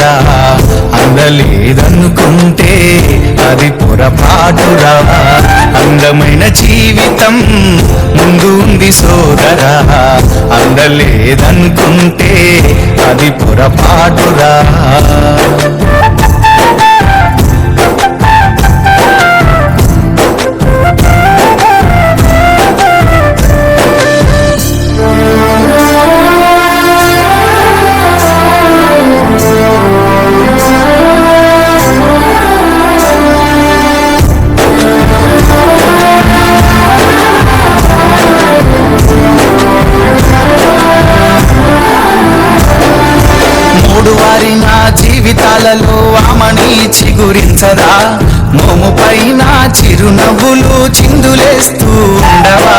సోదరా, అందలేదనుకుంటే అది పొరపాటురా. అందమైన జీవితం ముందు ఉంది సోదరా, అందలేదనుకుంటే అది పొరపాటురా. జీవితాలలో ఆమని చిగురించదా, మోము పైన చిరునవ్వులు చిందులేస్తూ ఉండవా.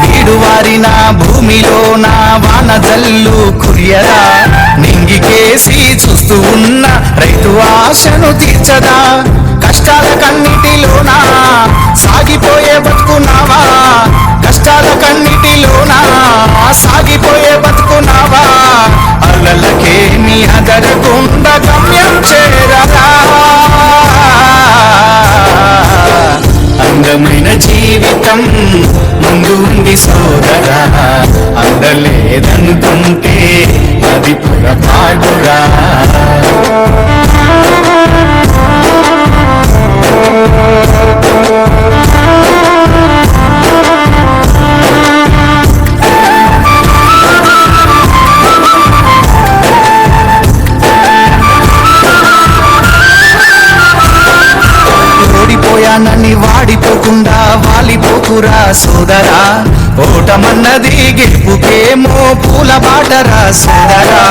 వీడువారిన భూమిలో నా వానజల్లు కురియదా, నింగికేసి చూస్తూ ఉన్న రైతు ఆశను తీర్చదా. కష్టాల కన్నిటిలోనా సాగిపోయే బతుకున్నావా, కష్టాల కన్నిటిలోనా సాగిపోయే బతుకున్నావా. అలలకేమి అదరకుండా గమ్యం చేరదా. అందమైన జీవితం ముందు ఉంది సోదరా, అందలేదనుకుంటే అది పొరపాటురా. ఓడిపోయానని వాడిపోకుండా వాలిపోకురా సోదరా, ఓటమన్నది గెలుపుకేమో పూల బాటరా సోదరా.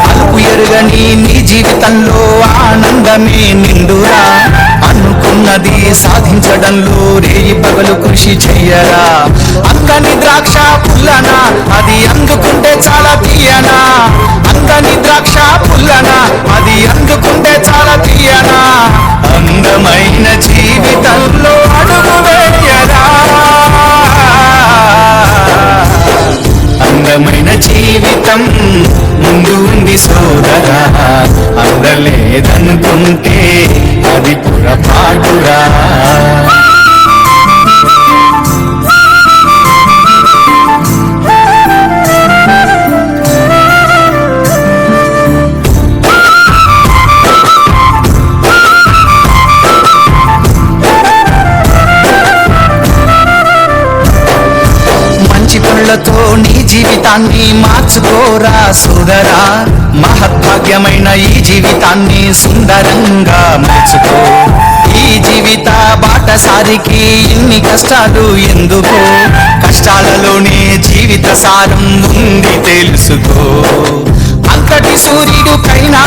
అలుపు ఎరుగని నీ జీవితంలో ఆనందమే నిండురా, అనుకున్నది సాధించడంలో రేయి పగలు కృషి చెయ్యరా. అందని ద్రాక్ష పుల్లనా అది అందుకుంటే చాలా తీయనా, అందని ద్రాక్ష పుల్లనా అది అందుకుంటే చాలా తీయనా. అందమైన జీవితంలో అడుగు వేయరా, అందమైన జీవితం ముందు ఉంది సోదరా, అందలేదనుకుంటే అది పొరపాటురా. తో నీ జీవితాన్ని మార్చుకోరా సోదరా, మహద్భాగ్యమైన ఈ జీవితాన్ని సుందరంగా మార్చుకో. ఈ జీవిత బాటసారికి ఇన్ని కష్టాలు ఎందుకో, కష్టాలలోనే జీవిత సారం ఉంది తెలుసుకో. అంతటి సూర్యుడికైనా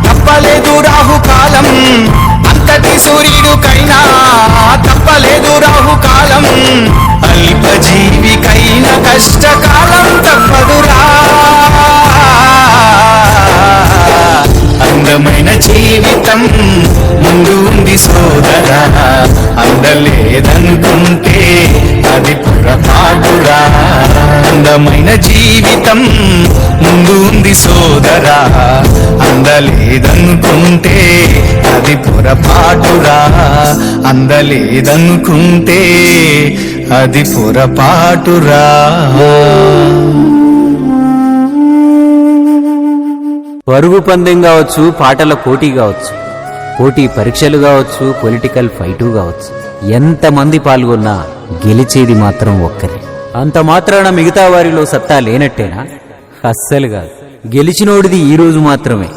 తప్పలేదు రాహుకాలం, అంతటి సూర్యుడికైనా తప్పలేదు రాహుకాలం. అల్పజీవికైన కష్టకాలం తప్పదురా. అందమైన జీవితం ముందు ఉంది సోదరా, అందలేదనుకుంటే అది పొరపాటురా. అందమైన జీవితం ముందు ఉంది సోదరా, అందలేదనుకుంటే అది పొరపాటురా. అందలేదనుకుంటే అది పొరపాటురా. పరుగు పందెం కావచ్చు, పాటల పోటీ కావచ్చు, పోటీ పరీక్షలు కావచ్చు, పొలిటికల్ ఫైటు కావచ్చు, ఎంతమంది పాల్గొన్నా గెలిచేది మాత్రం ఒక్కరే. అంత మాత్రాన మిగతా వారిలో సత్తా లేనట్టేనా? అస్సలు కాదు. గెలిచినోడిది ఈ రోజు మాత్రమే,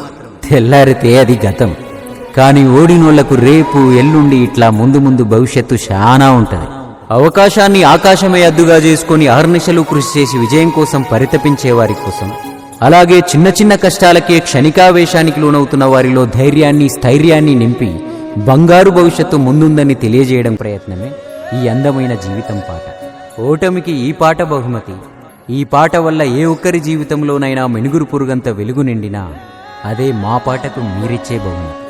తెల్లారితే అది గతం. కానీ ఓడినోళ్లకు రేపు ఎల్లుండి ఇట్లా ముందు ముందు భవిష్యత్తు చాలా ఉంటది. అవకాశాన్ని ఆకాశమే అద్దుగా చేసుకుని అహర్నిశలు కృషి చేసి విజయం కోసం పరితపించే వారి కోసం, అలాగే చిన్న చిన్న కష్టాలకే క్షణికావేశానికి లోనవుతున్న వారిలో ధైర్యాన్ని స్థైర్యాన్ని నింపి బంగారు భవిష్యత్తు ముందుందని తెలియజేయడం ప్రయత్నమే ఈ అందమైన జీవితం పాట. ఓటమికి ఈ పాట బహుమతి. ఈ పాట వల్ల ఏ ఒక్కరి జీవితంలోనైనా మెనుగురు పురుగంత వెలుగు నిండినా అదే మా పాటకు మీరిచ్చే బహుమతి.